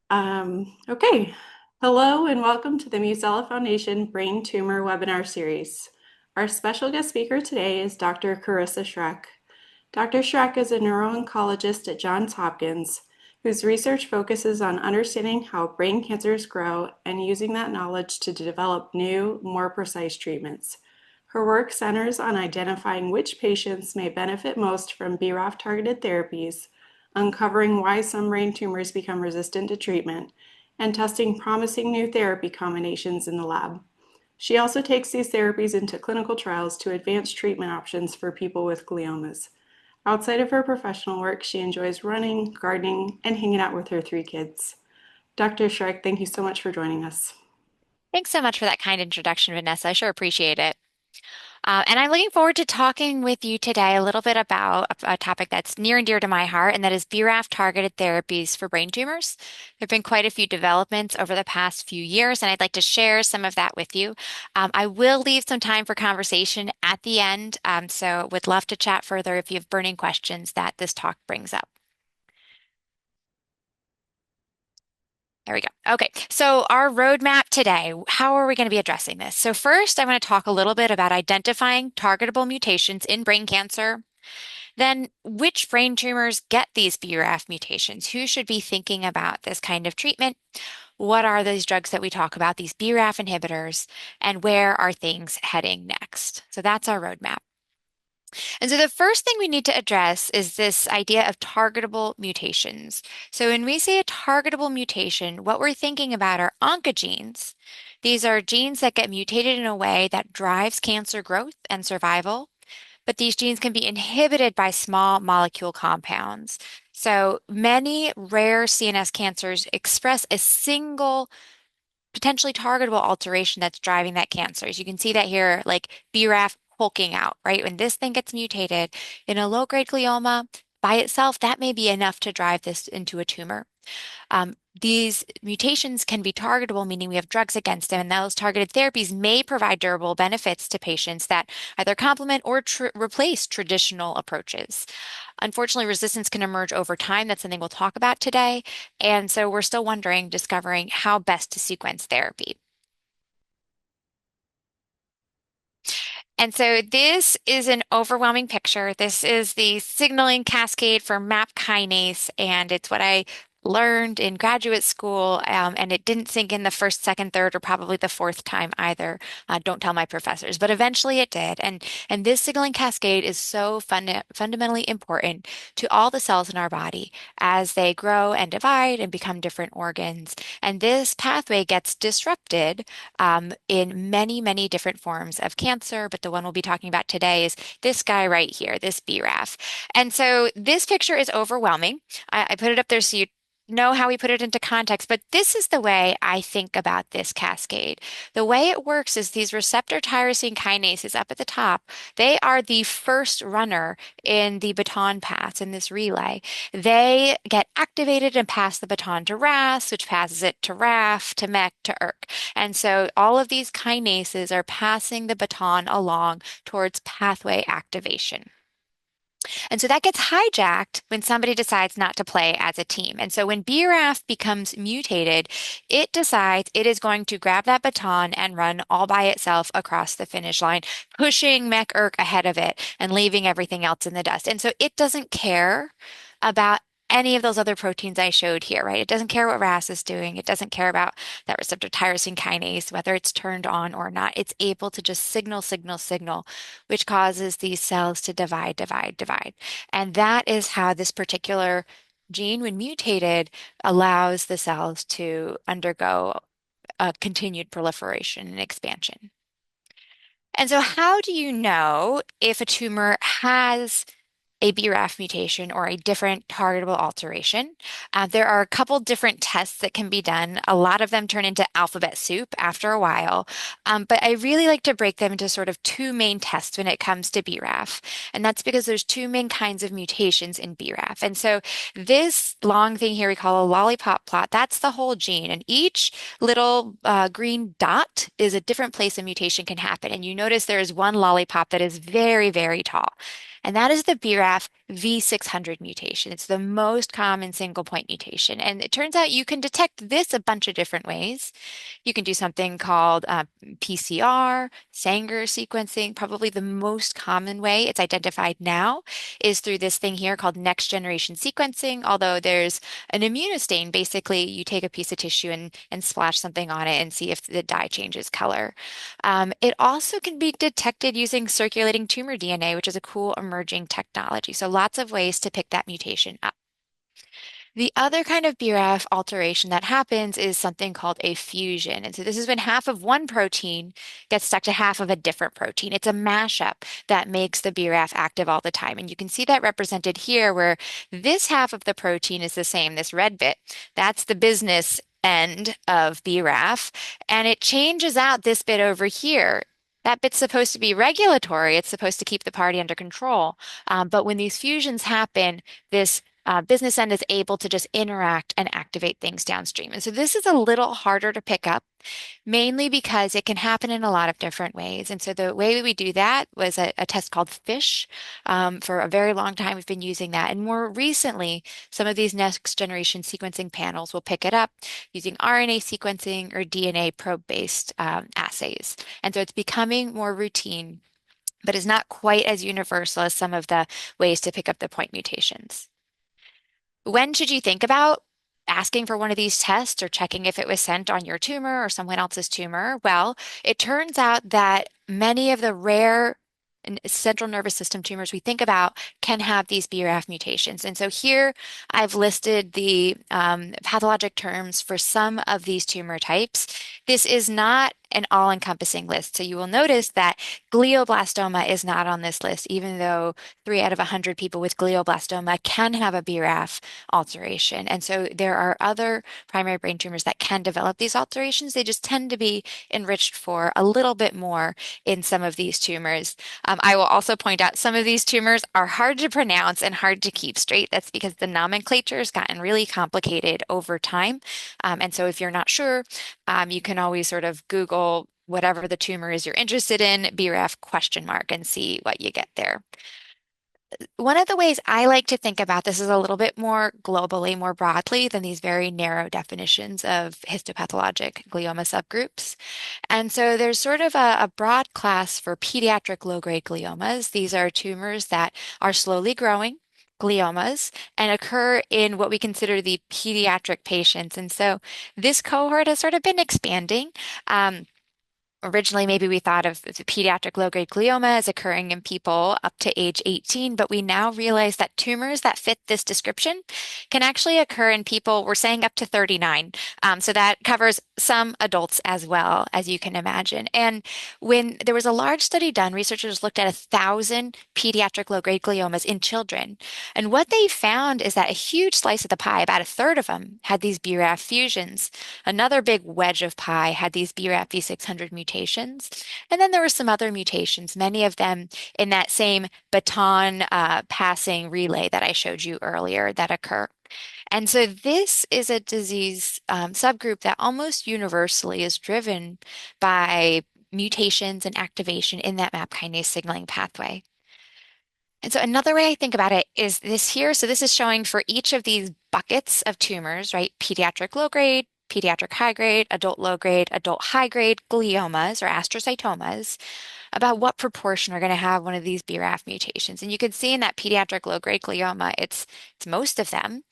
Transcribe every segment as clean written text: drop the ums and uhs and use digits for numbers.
Okay. Hello and welcome to the Musella Foundation Brain Tumor Webinar Series. Our special guest speaker today is Dr. Carissa Schreck. Dr. Schreck is a neuro-oncologist at Johns Hopkins whose research focuses on understanding how brain cancers grow and using that knowledge to develop new, more precise treatments. Her work centers on identifying which patients may benefit most from BRAF-targeted therapies, uncovering why some brain tumors become resistant to treatment, and testing promising new therapy combinations in the lab. She also takes these therapies into clinical trials to advance treatment options for people with gliomas. Outside of her professional work, she enjoys running, gardening, and hanging out with her 3 kids. Dr. Schreck, thank you so much for joining us. Thanks so much for that kind introduction, Vanessa. I sure appreciate it. And I'm looking forward to talking with you today a little bit about a topic that's near and dear to my heart, and that is BRAF targeted therapies for brain tumors. There have been quite a few developments over the past few years, and I'd like to share some of that with you. I will leave some time for conversation at the end, so would love to chat further if you have burning questions that this talk brings up. There we go. Okay, so our roadmap today, how are we going to be addressing this? So first, I'm going to talk a little bit about identifying targetable mutations in brain cancer. Then, which brain tumors get these BRAF mutations? Who should be thinking about this kind of treatment? What are these drugs that we talk about, these BRAF inhibitors, and where are things heading next? So that's our roadmap. And so the first thing we need to address is this idea of targetable mutations. So when we say a targetable mutation, what we're thinking about are oncogenes. These are genes that get mutated in a way that drives cancer growth and survival, but these genes can be inhibited by small molecule compounds. So many rare CNS cancers express a single potentially targetable alteration that's driving that cancer. As you can see that here, like BRAF hulking out, right? When this thing gets mutated in a low-grade glioma by itself, that may be enough to drive this into a tumor. These mutations can be targetable, meaning we have drugs against them, and those targeted therapies may provide durable benefits to patients that either complement or replace traditional approaches. Unfortunately, resistance can emerge over time. That's something we'll talk about today. And so we're still discovering how best to sequence therapy. And so this is an overwhelming picture. This is the signaling cascade for MAP kinase, and it's what I learned in graduate school, and it didn't sink in the first, second, third, or probably the fourth time either. Don't tell my professors, but eventually it did. And this signaling cascade is so fundamentally important to all the cells in our body as they grow and divide and become different organs. And this pathway gets disrupted in many, many different forms of cancer. But the one we'll be talking about today is this guy right here, this BRAF. And so this picture is overwhelming. I put it up there so you know how we put it into context, but this is the way I think about this cascade. The way it works is these receptor tyrosine kinases up at the top, they are the first runner in the baton pass in this relay. They get activated and pass the baton to RAS, which passes it to RAF, to MEK, to ERK. And so all of these kinases are passing the baton along towards pathway activation. And so that gets hijacked when somebody decides not to play as a team. And so when BRAF becomes mutated, it decides it is going to grab that baton and run all by itself across the finish line, pushing MEK-ERK ahead of it and leaving everything else in the dust. And so it doesn't care about any of those other proteins I showed here, right? It doesn't care what RAS is doing. It doesn't care about that receptor tyrosine kinase, whether it's turned on or not. It's able to just signal, signal, signal, which causes these cells to divide, divide, divide. And that is how this particular gene, when mutated, allows the cells to undergo a continued proliferation and expansion. And so, how do you know if a tumor has a BRAF mutation or a different targetable alteration? There are a couple different tests that can be done. A lot of them turn into alphabet soup after a while, but I really like to break them into sort of two main tests when it comes to BRAF, and that's because there's two main kinds of mutations in BRAF. And so this long thing here we call a lollipop plot, that's the whole gene, and each little green dot is a different place a mutation can happen. And you notice there is one lollipop that is very, very tall. and that is the BRAF V600 mutation. It's the most common single point mutation. And it turns out you can detect this a bunch of different ways. You can do something called PCR, Sanger sequencing. Probably the most common way it's identified now is through this thing here called next generation sequencing, although there's an immunostain. Basically, you take a piece of tissue and splash something on it and see if the dye changes color. It also can be detected using circulating tumor DNA, which is a cool emerging technology. So lots of ways to pick that mutation up. The other kind of BRAF alteration that happens is something called a fusion. And so this is when half of one protein gets stuck to half of a different protein. It's a mashup that makes the BRAF active all the time. And you can see that represented here where this half of the protein is the same, this red bit. That's the business end of BRAF. And it changes out this bit over here. That bit's supposed to be regulatory. It's supposed to keep the party under control. But when these fusions happen, this business end is able to just interact and activate things downstream. And so this is a little harder to pick up, mainly because it can happen in a lot of different ways. And so the way we do that was a test called FISH. For a very long time, we've been using that. And more recently, some of these next generation sequencing panels will pick it up using RNA sequencing or DNA probe-based assays. And so it's becoming more routine, but is not quite as universal as some of the ways to pick up the point mutations. When should you think about asking for one of these tests or checking if it was sent on your tumor or someone else's tumor? Well, it turns out that many of the rare central nervous system tumors we think about can have these BRAF mutations. And so here I've listed the pathologic terms for some of these tumor types. This is not an all-encompassing list. So you will notice that glioblastoma is not on this list, even though 3 out of 100 people with glioblastoma can have a BRAF alteration. And so there are other primary brain tumors that can develop these alterations. They just tend to be enriched for a little bit more in some of these tumors. I will also point out some of these tumors are hard to pronounce and hard to keep straight. That's because the nomenclature has gotten really complicated over time. And so if you're not sure, you can always sort of Google whatever the tumor is you're interested in, BRAF question mark, and see what you get there. One of the ways I like to think about this is a little bit more globally, more broadly than these very narrow definitions of histopathologic glioma subgroups. And so there's sort of a broad class for pediatric low-grade gliomas. These are tumors that are slowly growing gliomas and occur in what we consider the pediatric patients. And so this cohort has sort of been expanding. Originally, maybe we thought of the pediatric low-grade glioma as occurring in people up to age 18, but we now realize that tumors that fit this description can actually occur in people, we're saying up to 39. So that covers some adults as well, as you can imagine. And when there was a large study done, researchers looked at 1,000 pediatric low-grade gliomas in children. And what they found is that a huge slice of the pie, about a third of them, had these BRAF fusions. Another big wedge of pie had these BRAF V600 mutations. And then there were some other mutations, many of them in that same baton passing relay that I showed you earlier that occur. And so this is a disease subgroup that almost universally is driven by mutations and activation in that MAP kinase signaling pathway. And so another way I think about it is this here. So this is showing for each of these buckets of tumors, right? Pediatric low grade, pediatric high grade, adult low grade, adult high grade gliomas or astrocytomas, about what proportion are going to have one of these BRAF mutations. And you can see in that pediatric low-grade glioma, it's most of them.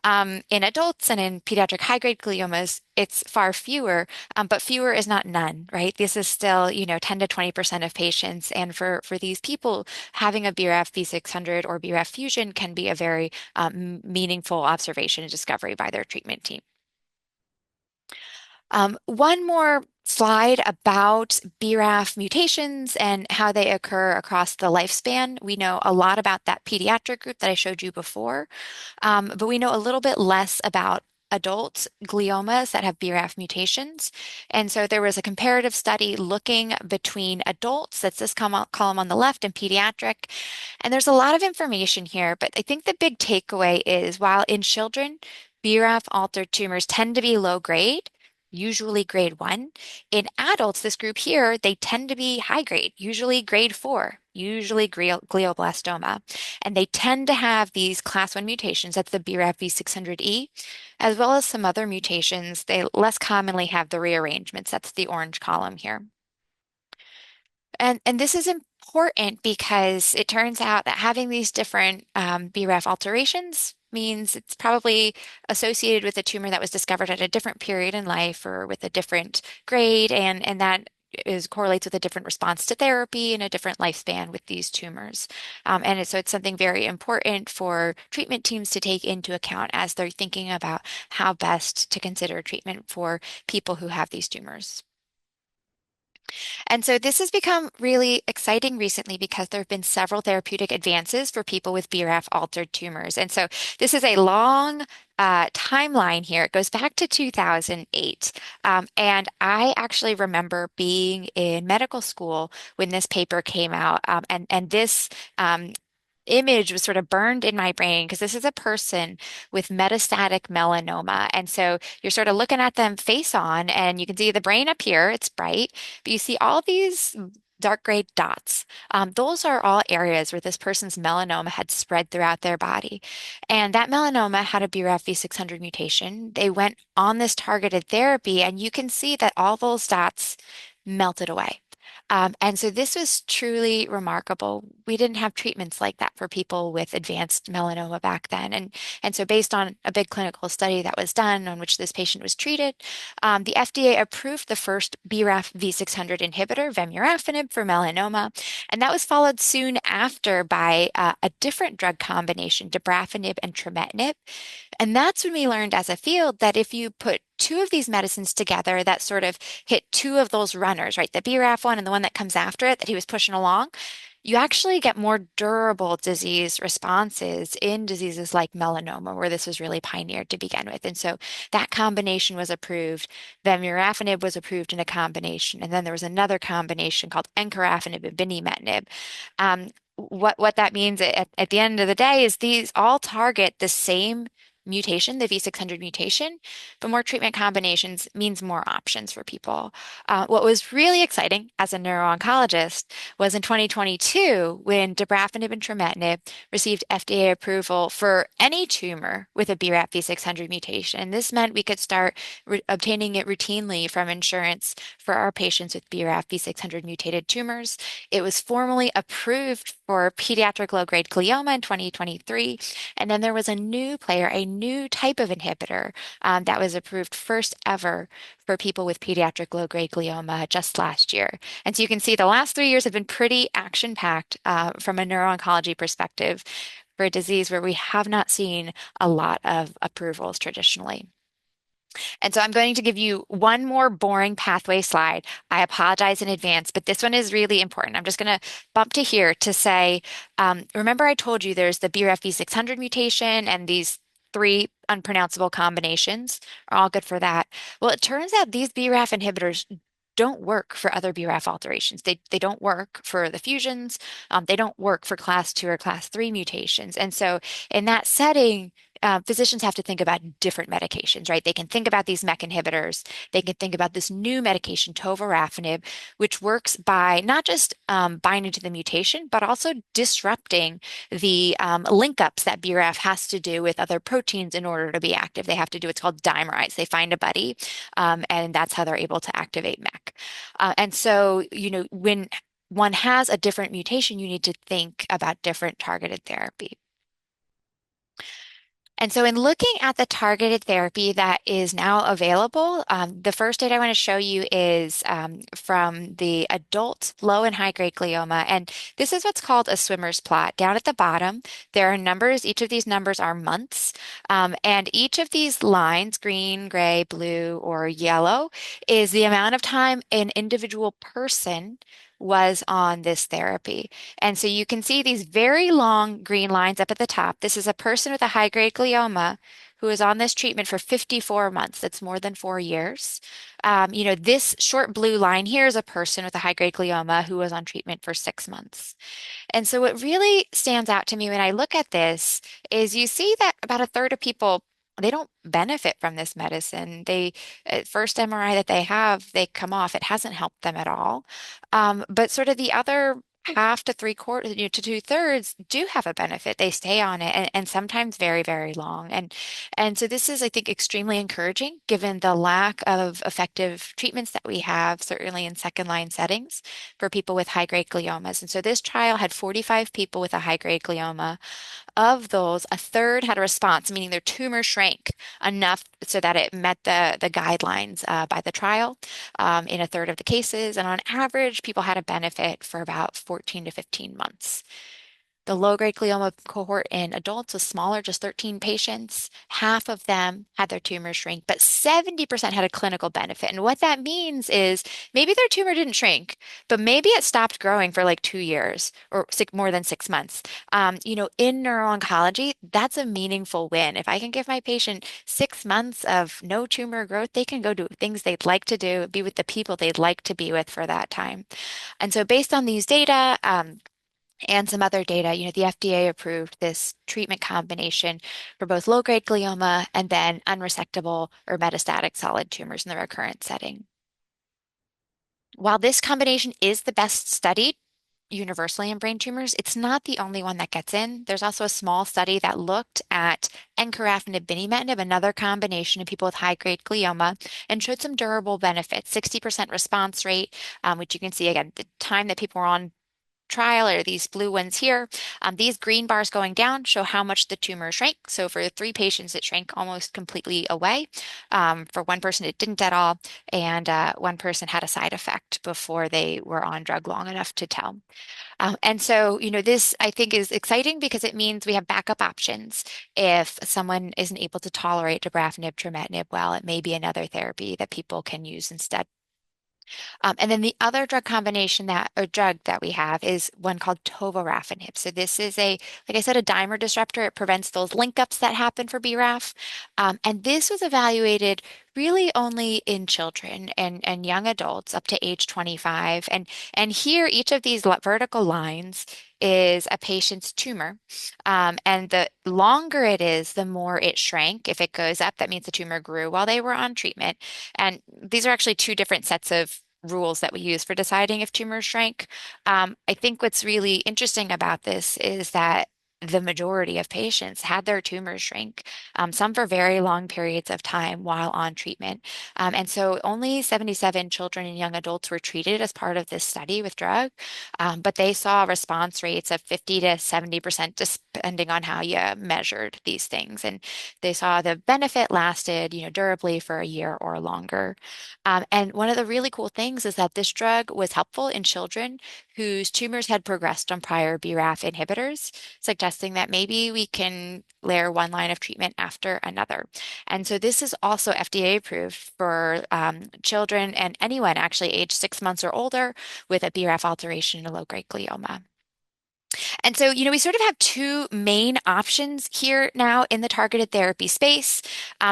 In adults and in pediatric high-grade gliomas, it's far fewer, but fewer is not none, right? This is still, 10 to 20% of patients. And for these people, having a BRAF V600 or BRAF fusion can be a very meaningful observation and discovery by their treatment team. One more slide about BRAF mutations and how they occur across the lifespan. We know a lot about that pediatric group that I showed you before, but we know a little bit less about adult gliomas that have BRAF mutations. And so there was a comparative study looking between adults, that's this column on the left, and pediatric. And there's a lot of information here, but I think the big takeaway is while in children, BRAF altered tumors tend to be low grade, usually grade 1. In adults, this group here, they tend to be high grade, usually grade 4. usually glioblastoma. And they tend to have these class 1 mutations, that's the BRAF V600E, as well as some other mutations. They less commonly have the rearrangements, that's the orange column here. And this is important because it turns out that having these different BRAF alterations means it's probably associated with a tumor that was discovered at a different period in life or with a different grade, and that is correlates with a different response to therapy and a different lifespan with these tumors. So it's something very important for treatment teams to take into account as they're thinking about how best to consider treatment for people who have these tumors. And so this has become really exciting recently because there have been several therapeutic advances for people with BRAF altered tumors. And so this is a long timeline here. It goes back to 2008. And I actually remember being in medical school when this paper came out. And this image was sort of burned in my brain because this is a person with metastatic melanoma. And so you're sort of looking at them face on, and you can see the brain up here, it's bright, but you see all these dark gray dots. Those are all areas where this person's melanoma had spread throughout their body. And that melanoma had a BRAF V600 mutation. They went on this targeted therapy, and you can see that all those dots melted away. And so this was truly remarkable. We didn't have treatments like that for people with advanced melanoma back then. And so based on a big clinical study that was done on which this patient was treated, the FDA approved the first BRAF V600 inhibitor, vemurafenib, for melanoma. And that was followed soon after by a different drug combination, dabrafenib and trametinib. And that's when we learned as a field that if you put two of these medicines together that sort of hit two of those runners, right? The BRAF one and the one that comes after it that he was pushing along, you actually get more durable disease responses in diseases like melanoma, where this was really pioneered to begin with. And so that combination was approved. Vemurafenib was approved in a combination. And then there was another combination called encorafenib and binimetinib. What that means at the end of the day is these all target the same mutation, the V600 mutation, but more treatment combinations means more options for people. What was really exciting as a neuro-oncologist was in 2022 when dabrafenib and trametinib received FDA approval for any tumor with a BRAF V600 mutation. This meant we could start obtaining it routinely from insurance for our patients with BRAF V600 mutated tumors. It was formally approved for pediatric low-grade glioma in 2023. And then there was a new player, a new type of inhibitor that was approved first ever for people with pediatric low-grade glioma just last year. And so you can see the last 3 years have been pretty action-packed from a neuro-oncology perspective for a disease where we have not seen a lot of approvals traditionally. And so I'm going to give you one more boring pathway slide. I apologize in advance, but this one is really important. I'm just going to bump to here to say, remember I told you there's the BRAF V600 mutation and these three unpronounceable combinations are all good for that. Well, it turns out these BRAF inhibitors don't work for other BRAF alterations. They don't work for the fusions. They don't work for class 2 or class 3 mutations. And so in that setting, physicians have to think about different medications, right? They can think about these MEK inhibitors. They can think about this new medication, tovorafenib, which works by not just binding to the mutation, but also disrupting the link ups that BRAF has to do with other proteins in order to be active. They have to do what's called dimerize. They find a buddy, and that's how they're able to activate MEK. And so, when one has a different mutation, you need to think about different targeted therapy. And so in looking at the targeted therapy that is now available, the first data I want to show you is from the adult low and high grade glioma. And this is what's called a swimmer's plot. Down at the bottom, there are numbers. Each of these numbers are months. And each of these lines, green, gray, blue, or yellow, is the amount of time an individual person was on this therapy. And so you can see these very long green lines up at the top. This is a person with a high-grade glioma who is on this treatment for 54 months. That's more than 4 years. This short blue line here is a person with a high-grade glioma who was on treatment for 6 months. And so what really stands out to me when I look at this is you see that about a third of people they don't benefit from this medicine. They first MRI that they have, they come off. It hasn't helped them at all. But sort of the other half to three quarters, to two-thirds do have a benefit. They stay on it and sometimes very, very long. And so this is, I think, extremely encouraging given the lack of effective treatments that we have, certainly in second line settings for people with high-grade gliomas. And so this trial had 45 people with a high-grade glioma. Of those, a third had a response, meaning their tumor shrank enough so that it met the guidelines by the trial in a third of the cases. And on average, people had a benefit for about 14 to 15 months. The low-grade glioma cohort in adults was smaller, just 13 patients. Half of them had their tumor shrink, but 70% had a clinical benefit. And what that means is maybe their tumor didn't shrink, but maybe it stopped growing for like 2 years or more than 6 months. In neuro-oncology, that's a meaningful win. If I can give my patient 6 months of no tumor growth, they can go do things they'd like to do, be with the people they'd like to be with for that time. And so based on these data, and some other data, the FDA approved this treatment combination for both low-grade glioma and then unresectable or metastatic solid tumors in the recurrent setting. While this combination is the best studied universally in brain tumors, it's not the only one that gets in. There's also a small study that looked at encorafenib binimetinib, another combination in people with high-grade glioma, and showed some durable benefits, 60% response rate, which you can see again, the time that people were on trial or these blue ones here. These green bars going down show how much the tumor shrank. So for 3 patients, it shrank almost completely away. For one person, it didn't at all. And one person had a side effect before they were on drug long enough to tell. And so, this I think is exciting because it means we have backup options. If someone isn't able to tolerate dabrafenib, trametinib well, it may be another therapy that people can use instead. And then the other drug that we have is one called tovorafenib. So this is like I said, a dimer disruptor. It prevents those link ups that happen for BRAF. And this was evaluated really only in children and young adults up to age 25. And here, each of these vertical lines is a patient's tumor. And the longer it is, the more it shrank. If it goes up, that means the tumor grew while they were on treatment. And these are actually two different sets of rules that we use for deciding if tumors shrank. I think what's really interesting about this is that the majority of patients had their tumors shrink, some for very long periods of time while on treatment. And so only 77 children and young adults were treated as part of this study with drug, but they saw response rates of 50 to 70%, depending on how you measured these things. And they saw the benefit lasted, durably for a year or longer. And one of the really cool things is that this drug was helpful in children whose tumors had progressed on prior BRAF inhibitors, suggesting that maybe we can layer one line of treatment after another. And so this is also FDA approved for children and anyone actually aged 6 months or older with a BRAF alteration in a low-grade glioma. And so, we sort of have two main options here now in the targeted therapy space.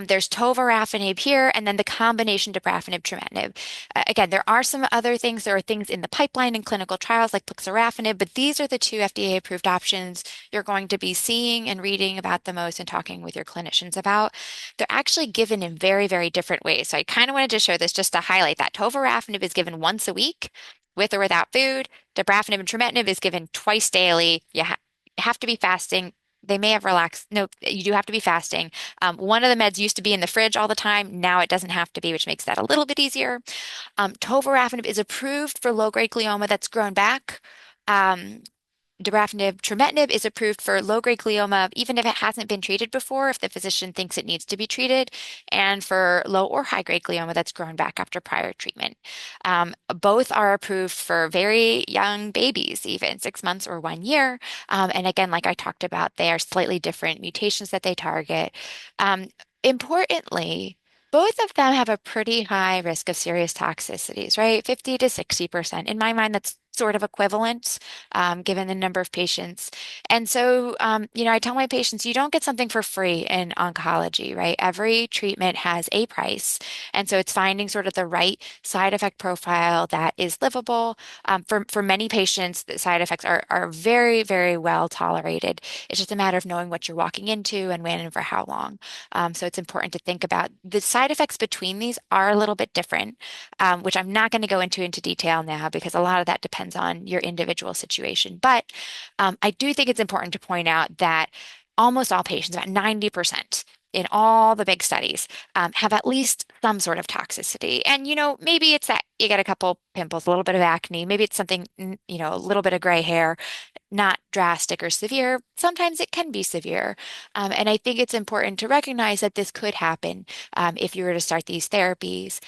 There's tovorafenib here, and then the combination dabrafenib trametinib. Again, there are some other things. There are things in the pipeline in clinical trials like plixorafenib, but these are the two FDA-approved options you're going to be seeing and reading about the most and talking with your clinicians about. They're actually given in very, very different ways. So I kind of wanted to show this just to highlight that tovorafenib is given once a week with or without food. Dabrafenib and trametinib is given twice daily. You have to be fasting. They may have relaxed. No, you do have to be fasting. One of the meds used to be in the fridge all the time. Now it doesn't have to be, which makes that a little bit easier. Tovorafenib is approved for low-grade glioma that's grown back. Dabrafenib trametinib is approved for low-grade glioma, even if it hasn't been treated before, if the physician thinks it needs to be treated, and for low or high-grade glioma that's grown back after prior treatment. Both are approved for very young babies, even 6 months or 1 year. And again, like I talked about, they are slightly different mutations that they target. Importantly, both of them have a pretty high risk of serious toxicities, right? 50 to 60%. In my mind, that's sort of equivalent, given the number of patients. And so, I tell my patients, you don't get something for free in oncology, right? Every treatment has a price. And so it's finding sort of the right side effect profile that is livable. For many patients, the side effects are very, very well tolerated. It's just a matter of knowing what you're walking into and when and for how long. So it's important to think about the side effects between these are a little bit different, which I'm not going to go into detail now because a lot of that depends depends on your individual situation. But I do think it's important to point out that almost all patients, about 90%, in all the big studies, have at least some sort of toxicity. And, maybe it's that you get a couple pimples, a little bit of acne, maybe it's something, a little bit of gray hair, not drastic or severe. Sometimes it can be severe. And I think it's important to recognize that this could happen if you were to start these therapies.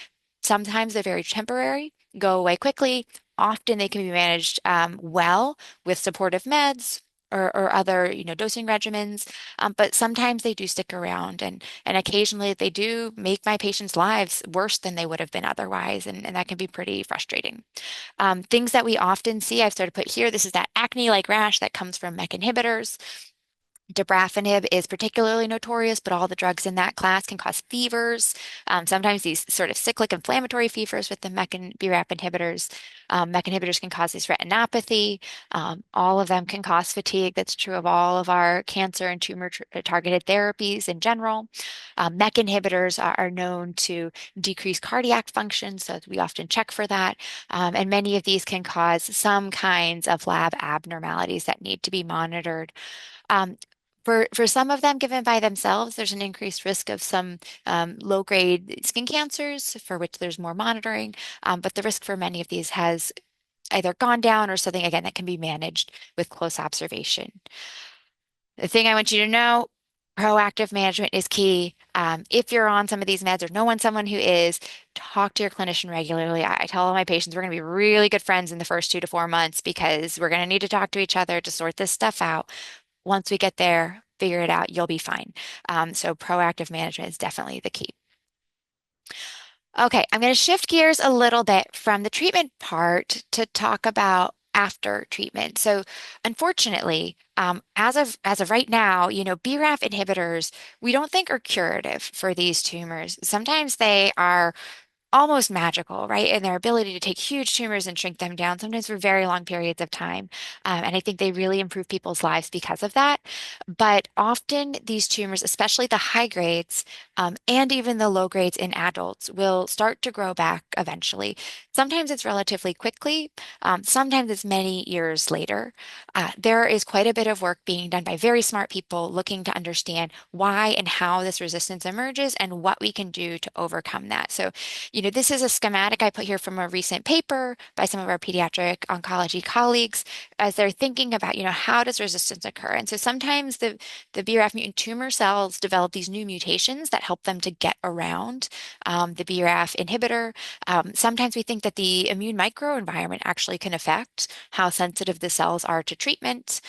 Sometimes they're very temporary, go away quickly. Often they can be managed well with supportive meds or other, dosing regimens. But sometimes they do stick around, and occasionally they do make my patients' lives worse than they would have been otherwise, and that can be pretty frustrating. Things that we often see, I've started to put here, this is that acne-like rash that comes from MEK inhibitors. Dabrafenib is particularly notorious, but all the drugs in that class can cause fevers. Sometimes these sort of cyclic inflammatory fevers with the MEK and BRAF inhibitors. MEK inhibitors can cause this retinopathy. All of them can cause fatigue. That's true of all of our cancer and tumor targeted therapies in general. MEK inhibitors are known to decrease cardiac function, so we often check for that. And many of these can cause some kinds of lab abnormalities that need to be monitored. Um, for some of them given by themselves, there's an increased risk of some low-grade skin cancers for which there's more monitoring, but the risk for many of these has either gone down or something, again, that can be managed with close observation. The thing I want you to know, proactive management is key. If you're on some of these meds or know someone who is, talk to your clinician regularly. I tell all my patients we're going to be really good friends in the first 2 to 4 months because we're going to need to talk to each other to sort this stuff out. Once we get there, figure it out, you'll be fine. So proactive management is definitely the key. Okay, I'm going to shift gears a little bit from the treatment part to talk about after treatment. So unfortunately, as of right now, BRAF inhibitors, we don't think are curative for these tumors. Sometimes they are almost magical, right? In their ability to take huge tumors and shrink them down, sometimes for very long periods of time. And I think they really improve people's lives because of that. But often these tumors, especially the high grades and even the low grades in adults, will start to grow back eventually. Sometimes it's relatively quickly, sometimes it's many years later. There is quite a bit of work being done by very smart people looking to understand why and how this resistance emerges and what we can do to overcome that. So this is a schematic I put here from a recent paper by some of our pediatric oncology colleagues as they're thinking about, how does resistance occur? And so sometimes the BRAF mutant tumor cells develop these new mutations that help them to get around the BRAF inhibitor. Sometimes we think that the immune microenvironment actually can affect how sensitive the cells are to treatment.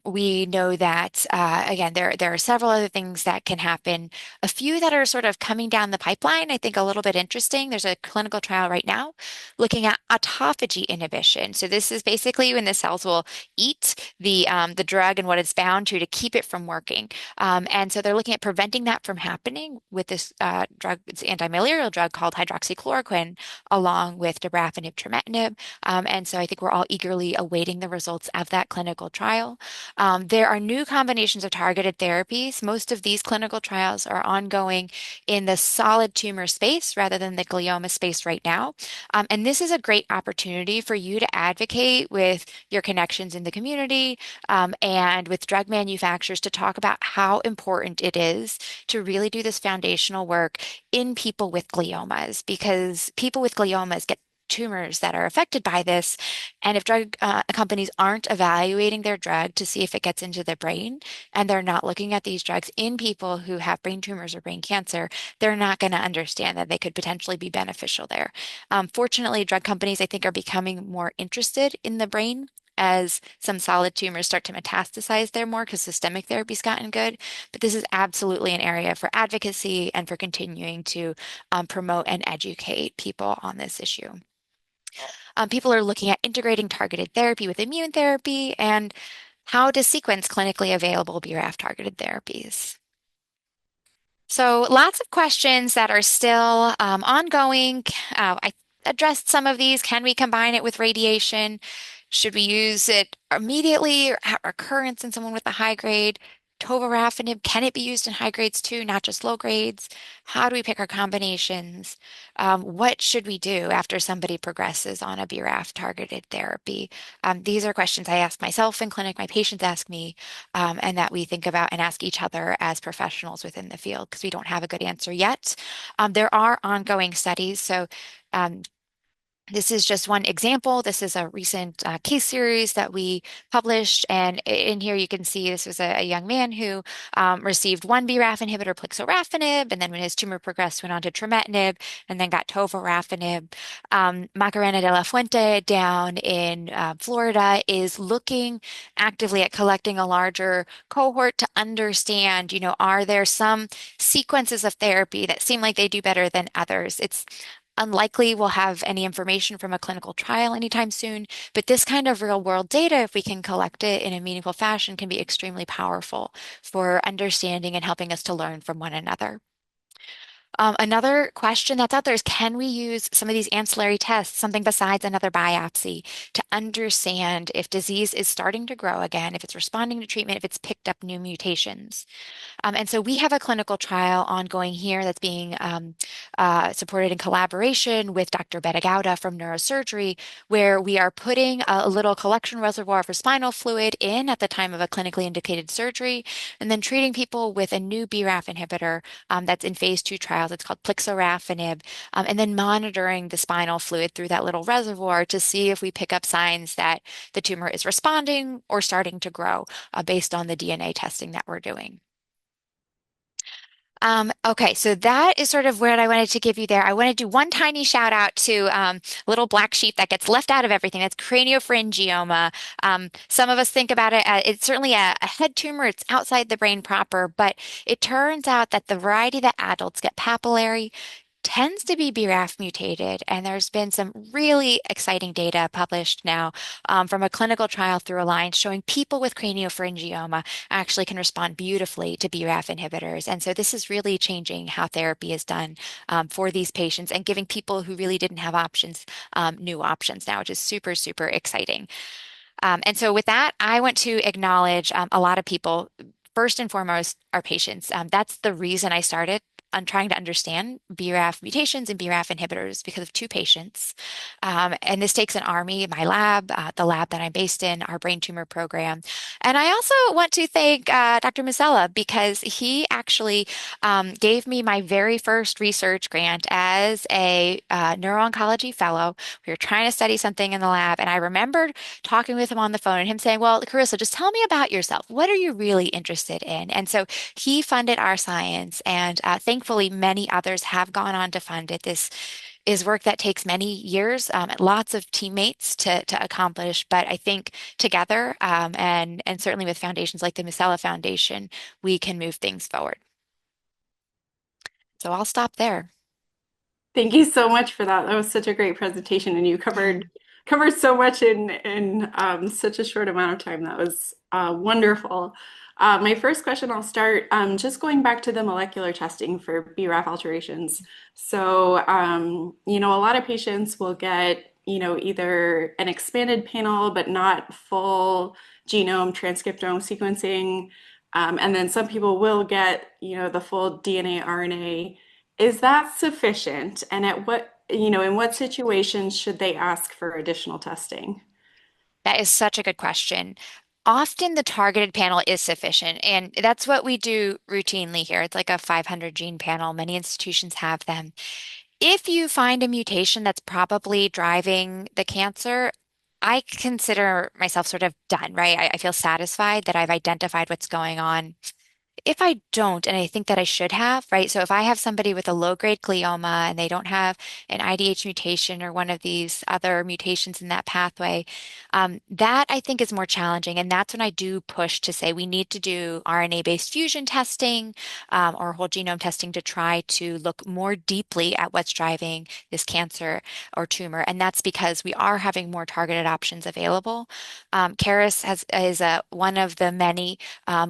We know that, again, there are several other things that can happen. A few that are sort of coming down the pipeline, I think a little bit interesting. There's a clinical trial right now looking at autophagy inhibition. So this is basically when the cells will eat the drug and what it's bound to keep it from working. And so they're looking at preventing that from happening with this drug, it's an anti-malarial drug called hydroxychloroquine, along with dabrafenib, trametinib. And so I think we're all eagerly awaiting the results of that clinical trial. There are new combinations of targeted therapies. Most of these clinical trials are ongoing in the solid tumor space rather than the glioma space right now. And this is a great opportunity for you to advocate with your connections in the community and with drug manufacturers to talk about how important it is to really do this foundational work in people with gliomas, because people with gliomas get tumors that are affected by this. And if drug companies aren't evaluating their drug to see if it gets into the brain, and they're not looking at these drugs in people who have brain tumors or brain cancer, they're not going to understand that they could potentially be beneficial there. Fortunately, drug companies, I think, are becoming more interested in the brain as some solid tumors start to metastasize there more because systemic therapy's gotten good. But this is absolutely an area for advocacy and for continuing to promote and educate people on this issue. People are looking at integrating targeted therapy with immune therapy and how to sequence clinically available BRAF targeted therapies. So lots of questions that are still ongoing. I addressed some of these. Can we combine it with radiation? Should we use it immediately or at recurrence in someone with a high grade? tovorafenib, can it be used in high grades too, not just low grades? How do we pick our combinations? What should we do after somebody progresses on a BRAF targeted therapy? These are questions I ask myself in clinic, my patients ask me, and that we think about and ask each other as professionals within the field because we don't have a good answer yet. There are ongoing studies. So um, this is just one example. This is a recent case series that we published. And in here, you can see this was a young man who received one BRAF inhibitor, plixorafenib, and then when his tumor progressed, went on to trametinib, and then got tovorafenib. Macarena de la Fuente down in Florida is looking actively at collecting a larger cohort to understand, are there some sequences of therapy that seem like they do better than others? It's unlikely we'll have any information from a clinical trial anytime soon, but this kind of real world data, if we can collect it in a meaningful fashion, can be extremely powerful for understanding and helping us to learn from one another. Another question that's out there is, can we use some of these ancillary tests, something besides another biopsy, to understand if disease is starting to grow again, if it's responding to treatment, if it's picked up new mutations? And so we have a clinical trial ongoing here that's being supported in collaboration with Dr. Betta Gowda from neurosurgery, where we are putting a little collection reservoir for spinal fluid in at the time of a clinically indicated surgery, and then treating people with a new BRAF inhibitor that's in phase 2 trials. It's called plixorafenib, and then monitoring the spinal fluid through that little reservoir to see if we pick up signs that the tumor is responding or starting to grow based on the DNA testing that we're doing. Okay, so that is sort of what I wanted to give you there. I want to do one tiny shout out to little black sheep that gets left out of everything. That's craniopharyngioma. Some of us think about it as it's certainly a head tumor. It's outside the brain proper, but it turns out that the variety that adults get papillary tends to be BRAF mutated. And there's been some really exciting data published now from a clinical trial through Alliance showing people with craniopharyngioma actually can respond beautifully to BRAF inhibitors. And so this is really changing how therapy is done for these patients and giving people who really didn't have options new options now, which is super, super exciting. And so with that, I want to acknowledge a lot of people. First and foremost, our patients. That's the reason I started on trying to understand BRAF mutations and BRAF inhibitors because of two patients. And this takes an army, my lab, the lab that I'm based in, our brain tumor program. And I also want to thank Dr. Musella because he actually gave me my very first research grant as a neuro-oncology fellow. We were trying to study something in the lab, and I remembered talking with him on the phone and him saying, well, Carissa, just tell me about yourself. What are you really interested in? And so he funded our science, and thankfully, many others have gone on to fund it. This is work that takes many years, lots of teammates to accomplish. But I think together, and certainly with foundations like the Musella Foundation, we can move things forward. So I'll stop there. Thank you so much for that. That was such a great presentation, and you covered so much in such a short amount of time. That was wonderful. My first question, I'll start just going back to the molecular testing for BRAF alterations. So, a lot of patients will get, either an expanded panel, but not full genome transcriptome sequencing. And then some people will get, the full DNA, RNA. Is that sufficient? And in what situations should they ask for additional testing? That is such a good question. Often the targeted panel is sufficient, and that's what we do routinely here. It's like a 500 gene panel. Many institutions have them. If you find a mutation that's probably driving the cancer, I consider myself sort of done, right? I feel satisfied that I've identified what's going on. If I don't, and I think that I should have, right? So if I have somebody with a low-grade glioma and they don't have an IDH mutation or one of these other mutations in that pathway, that I think is more challenging. And that's when I do push to say we need to do RNA-based fusion testing or whole genome testing to try to look more deeply at what's driving this cancer or tumor. And that's because we are having more targeted options available. Caris is one of the many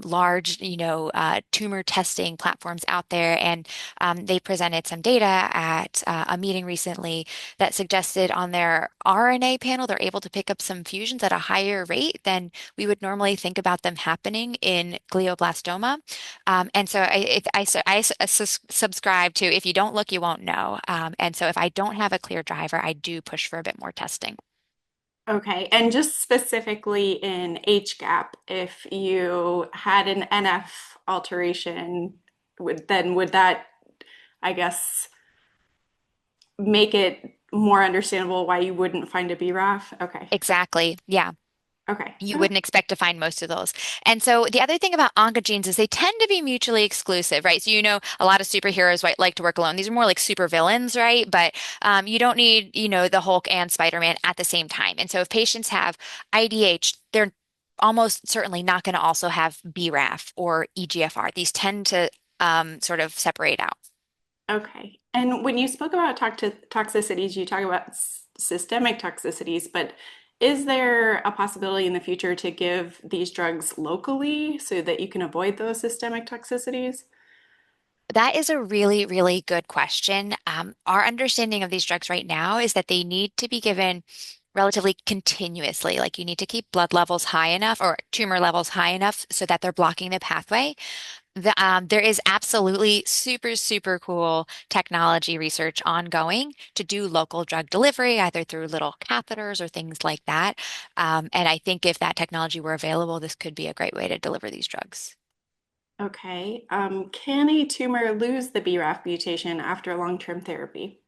large, tumor testing platforms out there, and they presented some data at a meeting recently that suggested on their RNA panel they're able to pick up some fusions at a higher rate than we would normally think about them happening in glioblastoma. And so subscribe to if you don't look, you won't know. And so if I don't have a clear driver, I do push for a bit more testing. Okay, and just specifically in HGAP, if you had an NF alteration, would that, I guess, make it more understandable why you wouldn't find a BRAF? Okay. Exactly. Yeah. Okay. You Oh, wouldn't expect to find most of those. And so the other thing about oncogenes is they tend to be mutually exclusive, right? So you know a lot of superheroes like to work alone. These are more like supervillains, right? But you don't need, the Hulk and Spider-Man at the same time. And so if patients have IDH, they're almost certainly not going to also have BRAF or EGFR. These tend to sort of separate out. okay. And when you spoke about toxicities, you talk about systemic toxicities, but is there a possibility in the future to give these drugs locally so that you can avoid those systemic toxicities? That is a really, really good question. Our understanding of these drugs right now is that they need to be given relatively continuously. Like you need to keep blood levels high enough or tumor levels high enough so that they're blocking the pathway. There is absolutely super, super cool technology research ongoing to do local drug delivery, either through little catheters or things like that. And I think if that technology were available, this could be a great way to deliver these drugs. Okay. Can a tumor lose the BRAF mutation after long-term therapy?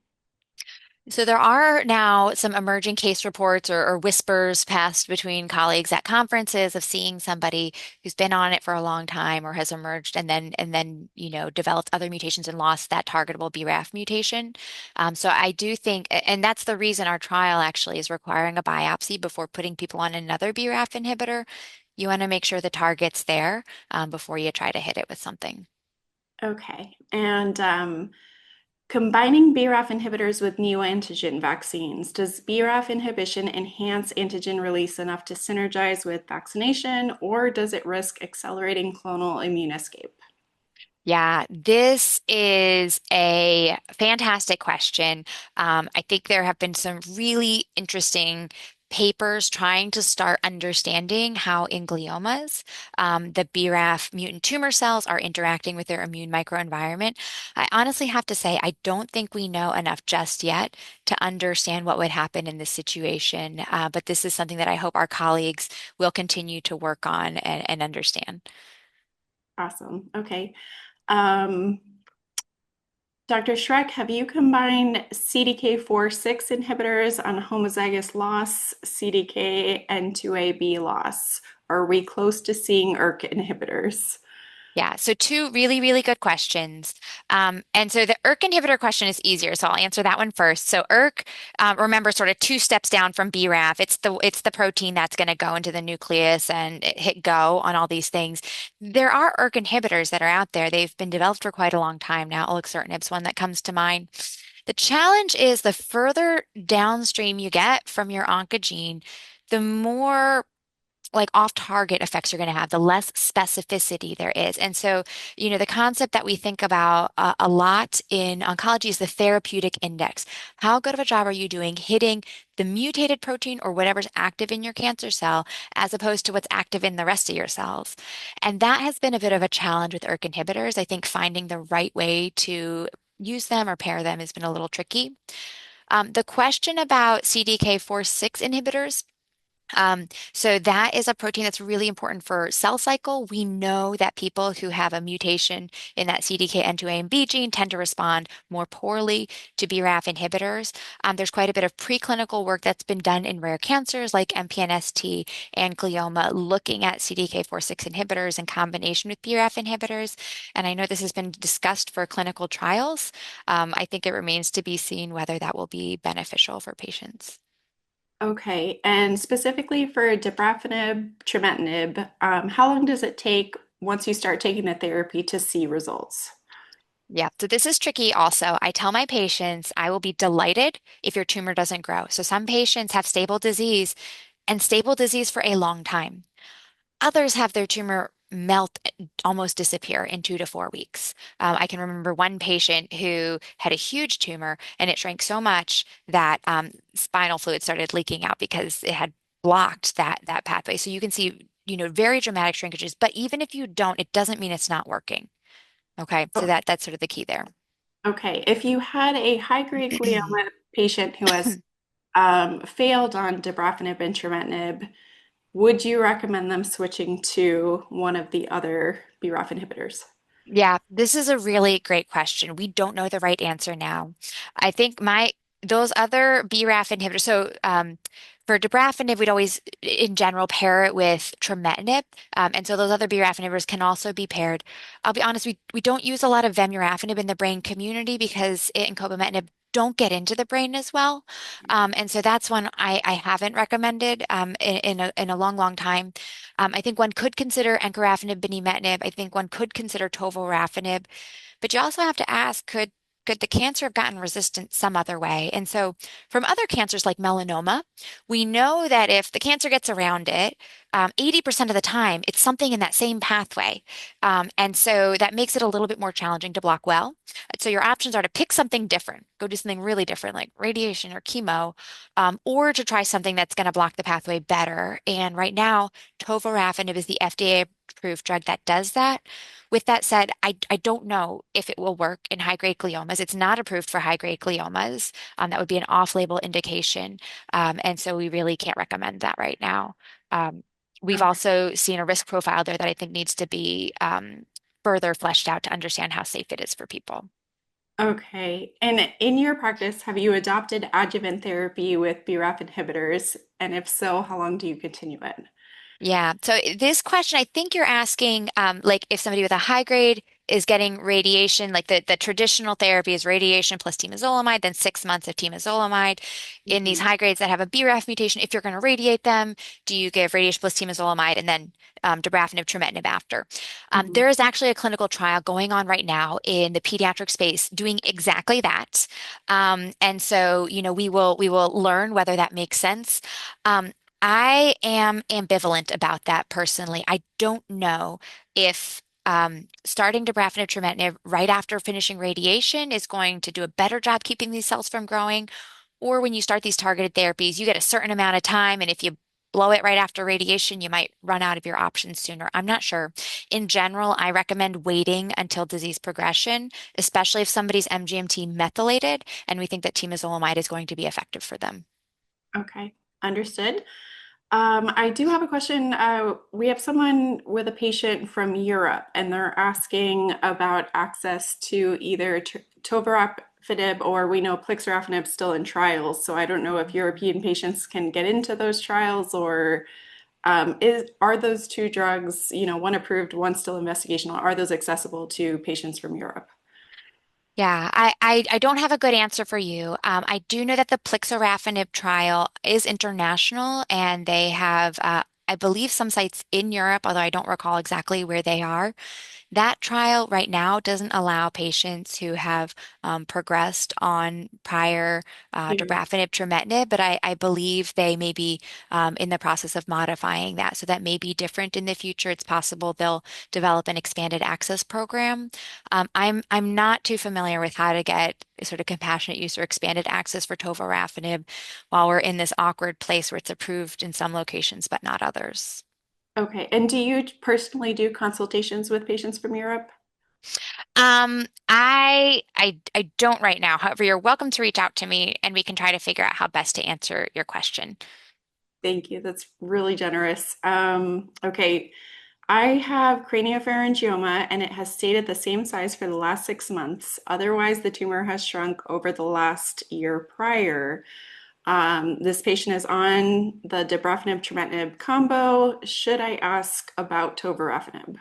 So there are now some emerging case reports or whispers passed between colleagues at conferences of seeing somebody who's been on it for a long time or has emerged and then developed other mutations and lost that targetable BRAF mutation. So I do think, and that's the reason our trial actually is requiring a biopsy before putting people on another BRAF inhibitor. You want to make sure the target's there before you try to hit it with something. Okay. And combining BRAF inhibitors with neoantigen vaccines, does BRAF inhibition enhance antigen release enough to synergize with vaccination, or does it risk accelerating clonal immune escape? Yeah, this is a fantastic question. I think there have been some really interesting papers trying to start understanding how in gliomas, the BRAF mutant tumor cells are interacting with their immune microenvironment. I honestly have to say, I don't think we know enough just yet to understand what would happen in this situation. But this is something that I hope our colleagues will continue to work on and understand. Awesome. Okay. Um, Dr. Schreck, have you combined CDK4/6 inhibitors on homozygous loss, CDK N2AB loss? Are we close to seeing ERK inhibitors? Yeah, so two really, really good questions. And so the ERK inhibitor question is easier, so I'll answer that one first. So ERK, remember, sort of two steps down from BRAF. It's the protein that's going to go into the nucleus and hit go on all these things. There are ERK inhibitors that are out there. They've been developed for quite a long time now. Olixertinib's one that comes to mind. The challenge is the further downstream you get from your oncogene, the more like off-target effects you're going to have, the less specificity there is. And so, the concept that we think about a lot in oncology is the therapeutic index. How good of a job are you doing hitting the mutated protein or whatever's active in your cancer cell as opposed to what's active in the rest of your cells? And that has been a bit of a challenge with ERK inhibitors. I think finding the right way to use them or pair them has been a little tricky. The question about CDK4/6 inhibitors, so that is a protein that's really important for cell cycle. We know that people who have a mutation in that CDKN2A and B gene tend to respond more poorly to BRAF inhibitors. There's quite a bit of preclinical work that's been done in rare cancers like MPNST and glioma, looking at CDK4/6 inhibitors in combination with BRAF inhibitors. And I know this has been discussed for clinical trials. I think it remains to be seen whether that will be beneficial for patients. Okay, and specifically for dabrafenib, trametinib, how long does it take once you start taking the therapy to see results? Yeah, so this is tricky also. I tell my patients I will be delighted if your tumor doesn't grow. So some patients have stable disease and stable disease for a long time. Others have their tumor melt, almost disappear in 2 to 4 weeks. I can remember one patient who had a huge tumor and it shrank so much that spinal fluid started leaking out because it had blocked that pathway. So you can see, very dramatic shrinkages. But even if you don't, it doesn't mean it's not working. Okay, so Oh, that's sort of the key there. okay. If you had a high-grade glioma patient who has failed on dabrafenib and trametinib, would you recommend them switching to one of the other BRAF inhibitors? Yeah, this is a really great question. We don't know the right answer now. I think my those other BRAF inhibitors. So for dabrafenib, we'd always, in general, pair it with trametinib, and so those other BRAF inhibitors can also be paired. I'll be honest, we don't use a lot of vemurafenib in the brain community because it and cobimetinib don't get into the brain as well, and so that's one I haven't recommended in a long, long time. I think one could consider encorafenib, binimetinib. I think one could consider tovorafenib, but you also have to ask, could the cancer have gotten resistant some other way? And so from other cancers like melanoma, we know that if the cancer gets around it, 80% of the time, it's something in that same pathway. And so that makes it a little bit more challenging to block well. So your options are to pick something different, go do something really different like radiation or chemo, or to try something that's going to block the pathway better. And right now, tovorafenib is the FDA approved drug that does that. With that said, I don't know if it will work in high-grade gliomas. It's not approved for high-grade gliomas. That would be an off-label indication. And so we really can't recommend that right now. Um, we've Okay. also seen a risk profile there that I think needs to be further fleshed out to understand how safe it is for people. Okay. And in your practice, have you adopted adjuvant therapy with BRAF inhibitors? And if so, how long do you continue it? Yeah. So this question, I think you're asking, like if somebody with a high grade is getting radiation, like the traditional therapy is radiation plus temozolomide, then 6 months of temozolomide. In these Mhm. high grades that have a BRAF mutation, if you're going to radiate them, do you give radiation plus temozolomide and then dabrafenib, trametinib after? Mhm. There is actually a clinical trial going on right now in the pediatric space doing exactly that. And so, we will learn whether that makes sense. Um, I am ambivalent about that personally. I don't know if starting dabrafenib trametinib right after finishing radiation is going to do a better job keeping these cells from growing, or when you start these targeted therapies, you get a certain amount of time, and if you blow it right after radiation, you might run out of your options sooner. I'm not sure. In general, I recommend waiting until disease progression, especially if somebody's MGMT methylated, and we think that temozolomide is going to be effective for them. Okay. Understood. I do have a question. We have someone with a patient from Europe, and they're asking about access to either tovorafenib or we know plixorafenib still in trials. So I don't know if European patients can get into those trials or are those two drugs, one approved, one still investigational, are those accessible to patients from Europe? Yeah, I don't have a good answer for you. I do know that the plixorafenib trial is international and they have, I believe, some sites in Europe, although I don't recall exactly where they are. That trial right now doesn't allow patients who have progressed on prior dabrafenib trametinib, but I believe they may be in the process of modifying that. So that may be different in the future. It's possible they'll develop an expanded access program. I'm not too familiar with how to get sort of compassionate use or expanded access for tovorafenib while we're in this awkward place where it's approved in some locations but not others. Okay. And do you personally do consultations with patients from Europe? I don't right now. However, you're welcome to reach out to me and we can try to figure out how best to answer your question. Thank you. That's really generous. Okay. I have craniopharyngioma and it has stayed at the same size for the last 6 months. Otherwise, the tumor has shrunk over the last year prior. This patient is on the dabrafenib trametinib combo. Should I ask about tovorafenib?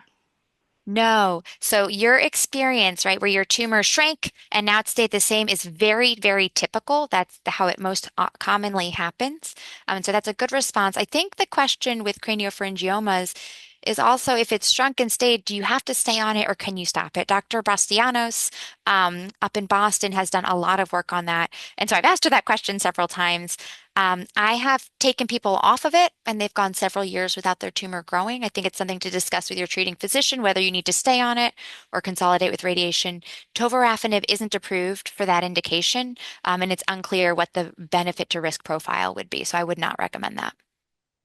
No. So your experience, right, where your tumor shrank and now it stayed the same is very, very typical. That's how it most commonly happens. And so that's a good response. I think the question with craniopharyngiomas is also if it's shrunk and stayed, do you have to stay on it or can you stop it? Dr. Bastianos up in Boston has done a lot of work on that. And so I've asked her that question several times. I have taken people off of it and they've gone several years without their tumor growing. I think it's something to discuss with your treating physician, whether you need to stay on it or consolidate with radiation. Tovorafenib isn't approved for that indication, and it's unclear what the benefit to risk profile would be. So I would not recommend that.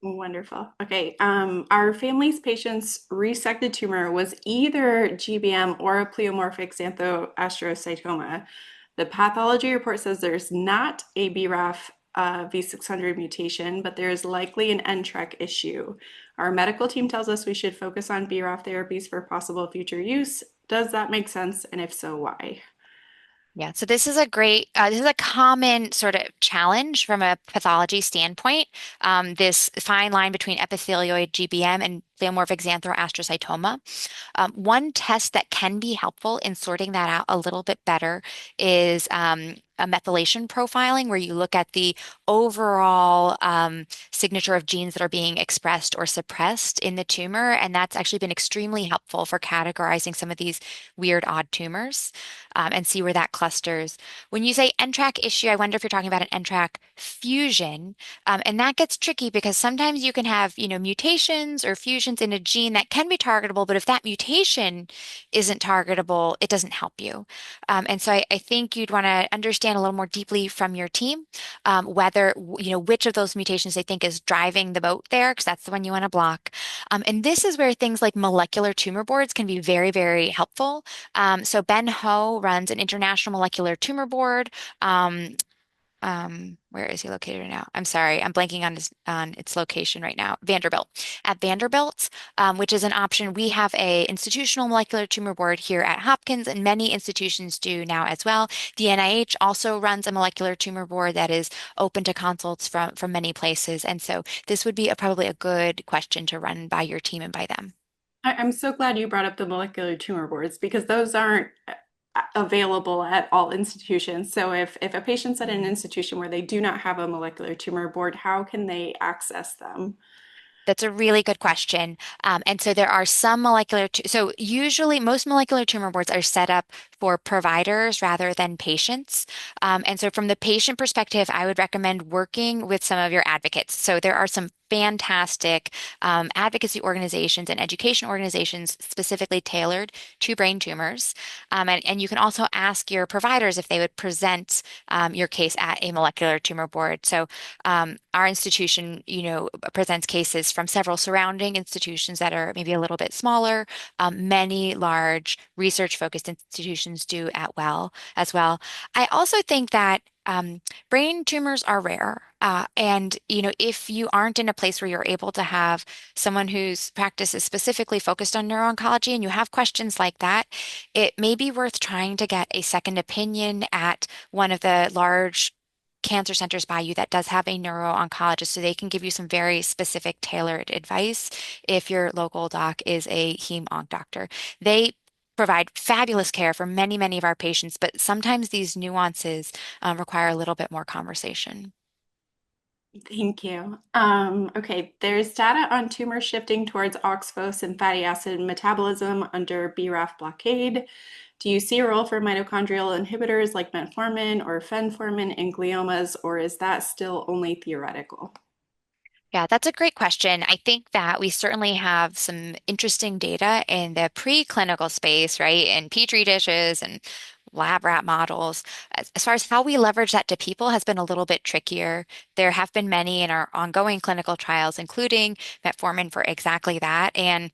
Wonderful. Okay. Our family's patient's resected tumor was either GBM or a pleomorphic xanthoastrocytoma. The pathology report says there's not a BRAF V600 mutation, but there is likely an NTRK issue. Our medical team tells us we should focus on BRAF therapies for possible future use. Does that make sense? And if so, why? Yeah, so this is a common sort of challenge from a pathology standpoint. This fine line between epithelioid GBM and pleomorphic xanthoastrocytoma. One test that can be helpful in sorting that out a little bit better is a methylation profiling, where you look at the overall signature of genes that are being expressed or suppressed in the tumor. And that's actually been extremely helpful for categorizing some of these weird, odd tumors and see where that clusters. When you say NTRK issue, I wonder if you're talking about an NTRK fusion. And that gets tricky because sometimes you can have, mutations or fusions in a gene that can be targetable, but if that mutation isn't targetable, it doesn't help you. And so I think you'd want to understand a little more deeply from your team whether, which of those mutations they think is driving the boat there, because that's the one you want to block. And this is where things like molecular tumor boards can be very, very helpful. So Ben Ho runs an international molecular tumor board. Where is he located right now? I'm sorry, I'm blanking on its location right now. Vanderbilt. At Vanderbilt, which is an option. We have a institutional molecular tumor board here at Hopkins, and many institutions do now as well. The NIH also runs a molecular tumor board that is open to consults from many places. And so this would be probably a good question to run by your team and by them. I'm so glad you brought up the molecular tumor boards because those aren't available at all institutions. So if a patient's at an institution where they do not have a molecular tumor board, how can they access them? That's a really good question. And so there are some so usually most molecular tumor boards are set up for providers rather than patients. And so from the patient perspective, I would recommend working with some of your advocates. So there are some fantastic advocacy organizations and education organizations specifically tailored to brain tumors. And you can also ask your providers if they would present your case at a molecular tumor board. So our institution, presents cases from several surrounding institutions that are maybe a little bit smaller. Many large research-focused institutions do as well. I also think that brain tumors are rare. And, if you aren't in a place where you're able to have someone whose practice is specifically focused on neuro-oncology and you have questions like that, it may be worth trying to get a second opinion at one of the large cancer centers by you that does have a neuro-oncologist so they can give you some very specific tailored advice if your local doc is a heme-onc doctor. They provide fabulous care for many, many of our patients, but sometimes these nuances require a little bit more conversation. Thank you. Okay, there's data on tumor shifting towards oxphos and fatty acid metabolism under BRAF blockade. Do you see a role for mitochondrial inhibitors like metformin or fenformin in gliomas, or is that still only theoretical? Yeah, that's a great question. I think that we certainly have some interesting data in the preclinical space, right? In petri dishes and lab rat models. As far as how we leverage that to people has been a little bit trickier. There have been many in our ongoing clinical trials, including metformin for exactly that. And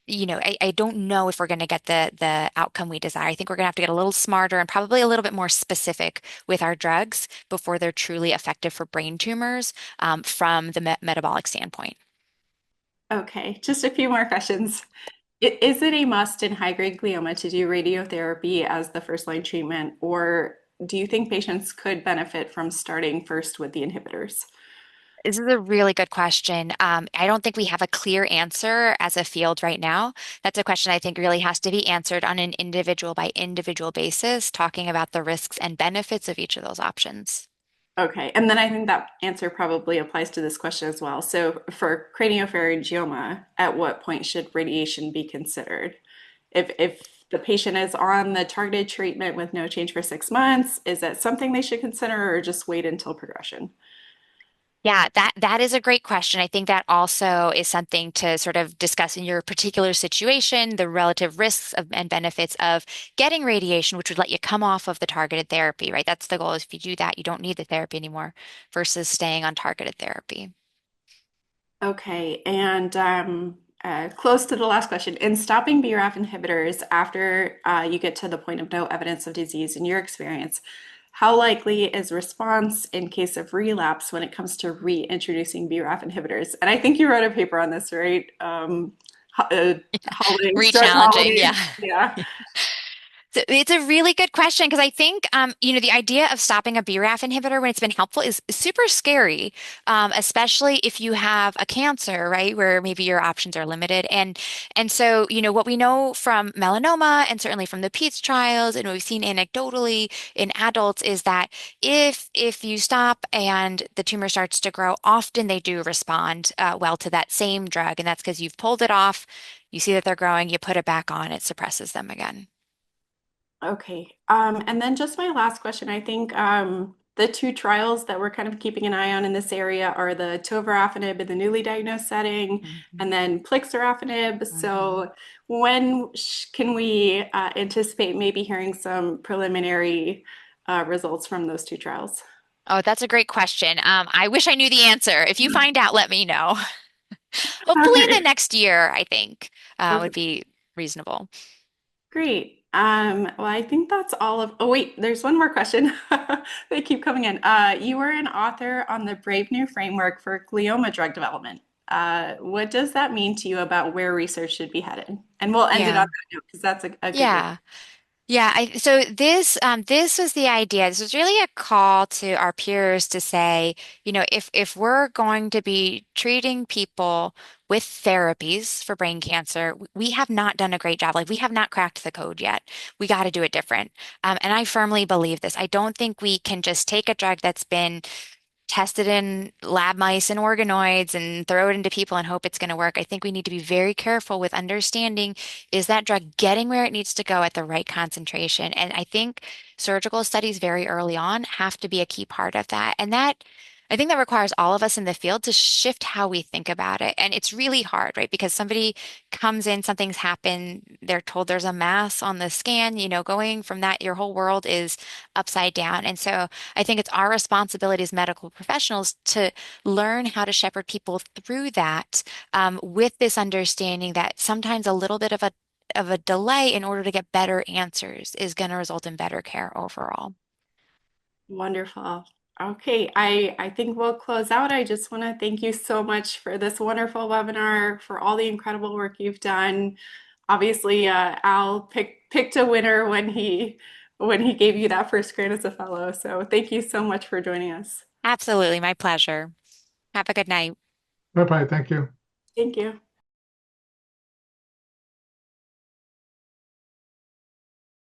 I don't know if we're going to get the outcome we desire. I think we're going to have to get a little smarter and probably a little bit more specific with our drugs before they're truly effective for brain tumors from the metabolic standpoint. Okay, just a few more questions. Is it a must in high-grade glioma to do radiotherapy as the first-line treatment, or do you think patients could benefit from starting first with the inhibitors? This is a really good question. I don't think we have a clear answer as a field right now. That's a question I think really has to be answered on an individual by individual basis, talking about the risks and benefits of each of those options. Okay, and then I think that answer probably applies to this question as well. So for craniopharyngioma, at what point should radiation be considered? If the patient is on the targeted treatment with no change for 6 months, is that something they should consider or just wait until progression? Yeah, that is a great question. I think that also is something to sort of discuss in your particular situation, the relative risks and benefits of getting radiation, which would let you come off of the targeted therapy, right? That's the goal. Is if you do that, you don't need the therapy anymore versus staying on targeted therapy. Okay, and close to the last question. In stopping BRAF inhibitors after you get to the point of no evidence of disease, in your experience, how likely is response in case of relapse when it comes to reintroducing BRAF inhibitors? And I think you wrote a paper on this, right? Holidays, drug Re-challenging, yeah. holidays. Yeah. So it's a really good question because I think, the idea of stopping a BRAF inhibitor when it's been helpful is super scary, especially if you have a cancer, right, where maybe your options are limited. And so, what we know from melanoma and certainly from the PEATS trials and what we've seen anecdotally in adults is that if you stop and the tumor starts to grow, often they do respond well to that same drug, and that's because you've pulled it off, you see that they're growing, you put it back on, it suppresses them again. Okay. And then just my last question. I think the two trials that we're kind of keeping an eye on in this area are the tovorafenib in the newly diagnosed setting Mhm. and then plixorafenib. Mhm. So when can we anticipate maybe hearing some preliminary results from those two trials? Oh, that's a great question. I wish I knew the answer. If you find out, let me know. Hopefully in the Okay. next year, I think, would Okay. be reasonable. Great. Well, I think that's all of. Oh, wait, there's one more question. They keep coming in. You were an author on the Brave New Framework for Glioma Drug Development. What does that mean to you about where research should be headed? And we'll end it on Yeah. that note because that's a good way. Yeah. Yeah, so this was the idea. This was really a call to our peers to say, if we're going to be treating people with therapies for brain cancer, we have not done a great job. Like we have not cracked the code yet. We got to do it different. And I firmly believe this. I don't think we can just take a drug that's been test it in lab mice and organoids and throw it into people and hope it's going to work. I think we need to be very careful with understanding is that drug getting where it needs to go at the right concentration? And I think surgical studies very early on have to be a key part of that. And that I think that requires all of us in the field to shift how we think about it. And it's really hard, right? Because somebody comes in, something's happened, they're told there's a mass on the scan, going from that, your whole world is upside down. And so I think it's our responsibility as medical professionals to learn how to shepherd people through that with this understanding that sometimes a little bit of a delay in order to get better answers is going to result in better care overall. Wonderful. Okay, I think we'll close out. I just want to thank you so much for this wonderful webinar, for all the incredible work you've done. Obviously, Al picked a winner when he gave you that first grant as a fellow. So thank you so much for joining us. Absolutely, my pleasure. Have a good night. Bye bye. Thank you. Thank you.